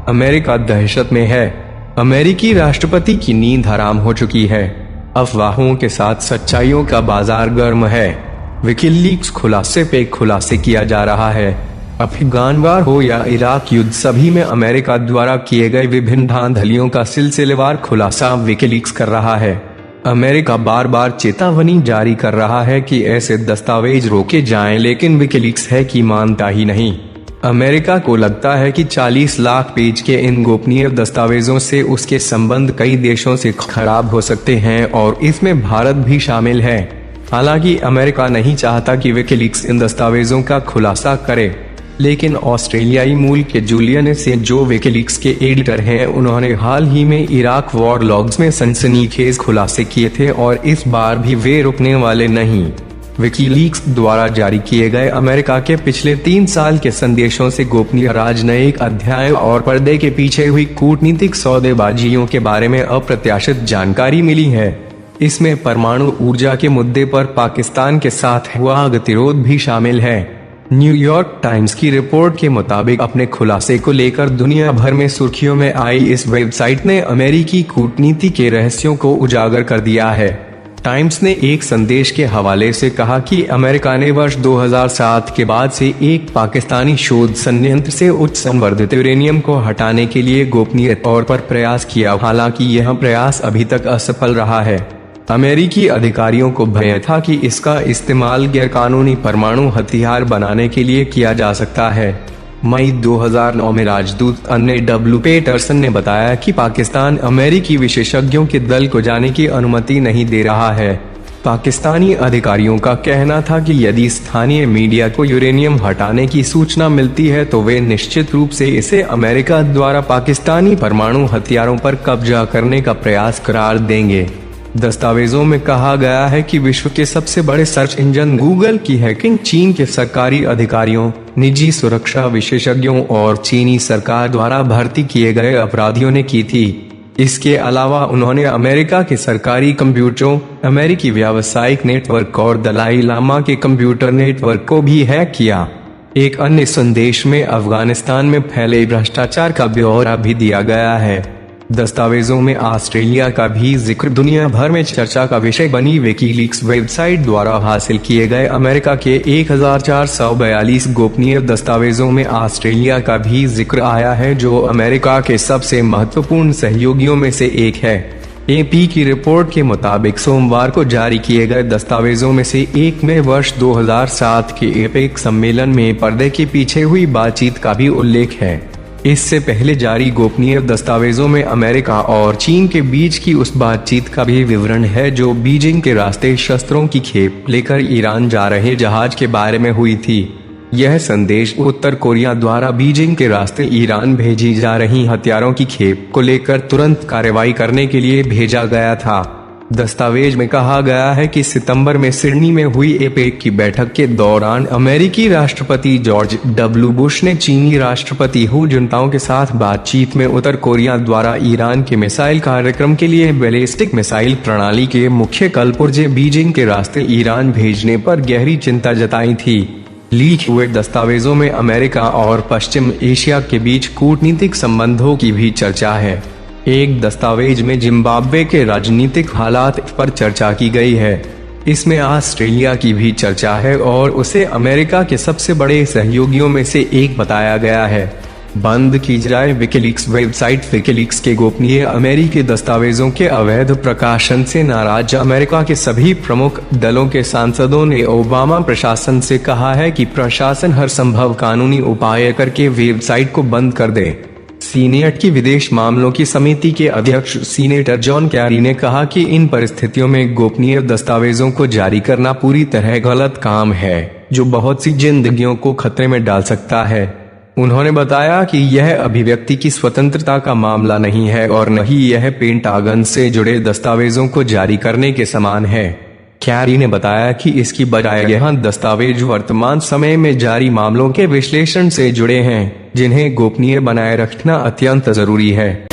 America दहशत में है। अमेरिकी राष्ट्रपति की नींद हराम हो चुकी है। अफवाहों के साथ सच्चाइयों का बाजार गर्म है। विकीलीक्स खुलासे पे खुलासे किया जा रहा है। अफगान वार हो या इराक युद्ध, सभी में अमेरिका द्वारा किए गए विभिन्न धांधलियों का सिलसिलेवार खुलासा विकीलीक्स कर रहा है। अमेरिका बार बार चेतावनी जारी कर रहा है कि ऐसे दस्तावेज रोके जाएं, लेकिन विकीलीक्स है कि मानता ही नहीं। अमेरिका को लगता है कि 40 लाख पेज के इन गोपनीय दस्तावेजों से उसके संबंध कई देशों से खराब हो सकते हैं और इसमें भारत भी शामिल है। हालांकि अमेरिका नहीं चाहता कि विकीलीक्स इन दस्तावेजों का खुलासा करे, लेकिन ऑस्ट्रेलियाई मूल के जूलियन एसेंज, जो विकीलीक्स के एडिटर हैं, उन्होंने हाल ही में इराक वॉर लॉग्स में सनसनीखेज खुलासे किए थे और इस बार भी वे रुकने वाले नहीं। विकीलीक्स द्वारा जारी किए गए अमेरिका के पिछले 3 साल के संदेशों से गोपनीय राजनयिक अध्याय और पर्दे के पीछे हुई कूटनीतिक सौदेबाजियों के बारे में अप्रत्याशित जानकारी मिली है। इसमें परमाणु ऊर्जा के मुद्दे पर पाकिस्तान के साथ हुआ गतिरोध भी शामिल है। न्यूयॉर्क टाइम्स की रिपोर्ट के मुताबिक अपने खुलासे को लेकर दुनिया भर में सुर्खियों में आई इस वेबसाइट ने अमेरिकी कूटनीति के रहस्यों को उजागर कर दिया है। टाइम्स ने एक संदेश के हवाले से कहा कि अमेरिका ने वर्ष 2007 के बाद से एक पाकिस्तानी शोध संयंत्र से उच्च संवर्धित यूरेनियम को हटाने के लिए गोपनीय तौर पर प्रयास किया। हालांकि यह प्रयास अभी तक असफल रहा है। अमेरिकी अधिकारियों को भय था कि इसका इस्तेमाल गैरकानूनी परमाणु हथियार बनाने के लिए किया जा सकता है। मई 2009 में राजदूत अन्य डब्ल्यू पेटरसन ने बताया कि पाकिस्तान अमेरिकी विशेषज्ञों के दल को जाने की अनुमति नहीं दे रहा है। पाकिस्तानी अधिकारियों का कहना था कि यदि स्थानीय मीडिया को यूरेनियम हटाने की सूचना मिलती है तो वे निश्चित रूप से इसे अमेरिका द्वारा पाकिस्तानी परमाणु हथियारों पर कब्जा करने का प्रयास करार देंगे। दस्तावेजों में कहा गया है कि विश्व के सबसे बड़े सर्च इंजन गूगल की हैकिंग चीन के सरकारी अधिकारियों, निजी सुरक्षा विशेषज्ञों और चीनी सरकार द्वारा भर्ती किए गए अपराधियों ने की थी। इसके अलावा उन्होंने अमेरिका के सरकारी कंप्यूटरों, अमेरिकी व्यावसायिक नेटवर्क और दलाई लामा के कंप्यूटर नेटवर्क को भी हैक किया। एक अन्य संदेश में अफगानिस्तान में फैले भ्रष्टाचार का ब्यौरा भी दिया गया है। दस्तावेजों में ऑस्ट्रेलिया का भी जिक्र दुनिया भर में चर्चा का विषय बनी। विकीलीक्स वेबसाइट द्वारा हासिल किए गए अमेरिका के 1442 गोपनीय दस्तावेजों में ऑस्ट्रेलिया का भी जिक्र आया है, जो अमेरिका के सबसे महत्वपूर्ण सहयोगियों में से एक है। एपी की रिपोर्ट के मुताबिक सोमवार को जारी किए गए दस्तावेजों में से एक में वर्ष 2007 के एपेक सम्मेलन में पर्दे के पीछे हुई बातचीत का भी उल्लेख है। इससे पहले जारी गोपनीय दस्तावेजों में अमेरिका और चीन के बीच की उस बातचीत का भी विवरण है जो बीजिंग के रास्ते शस्त्रों की खेप लेकर ईरान जा रहे जहाज के बारे में हुई थी। यह संदेश उत्तर कोरिया द्वारा बीजिंग के रास्ते ईरान भेजी जा रही हथियारों की खेप को लेकर तुरंत कार्रवाई करने के लिए भेजा गया था। दस्तावेज में कहा गया है कि सितंबर में सिडनी में हुई एपेक की बैठक के दौरान अमेरिकी राष्ट्रपति जॉर्ज डब्ल्यू बुश ने चीनी राष्ट्रपति हू जिनताओ के साथ बातचीत में उत्तर कोरिया द्वारा ईरान के मिसाइल कार्यक्रम के लिए बैलिस्टिक मिसाइल प्रणाली के मुख्य कलपुर्जे बीजिंग के रास्ते ईरान भेजने पर गहरी चिंता जताई थी। लीक हुए दस्तावेजों में अमेरिका और पश्चिम एशिया के बीच कूटनीतिक संबंधों की भी चर्चा है। एक दस्तावेज में जिम्बाब्वे के राजनीतिक हालात पर चर्चा की गई है। इसमें ऑस्ट्रेलिया की भी चर्चा है और उसे अमेरिका के सबसे बड़े सहयोगियों में से एक बताया गया है। बंद की जाए विकीलीक्स वेबसाइट। विकीलीक्स के गोपनीय अमेरिकी दस्तावेजों के अवैध प्रकाशन से नाराज अमेरिका के सभी प्रमुख दलों के सांसदों ने ओबामा प्रशासन से कहा है कि प्रशासन हर संभव कानूनी उपाय करके वेबसाइट को बंद कर दे। सीनेट की विदेश मामलों की समिति के अध्यक्ष सीनेटर जॉन कैरी ने कहा कि इन परिस्थितियों में गोपनीय दस्तावेजों को जारी करना पूरी तरह गलत काम है, जो बहुत सी जिंदगियों को खतरे में डाल सकता है। उन्होंने बताया कि यह अभिव्यक्ति की स्वतंत्रता का मामला नहीं है और न ही यह पेंटागन से जुड़े दस्तावेजों को जारी करने के समान है। कैरी ने बताया कि इसकी बजाय यह दस्तावेज वर्तमान समय में जारी मामलों के विश्लेषण से जुड़े हैं, जिन्हें गोपनीय बनाए रखना अत्यंत जरूरी है।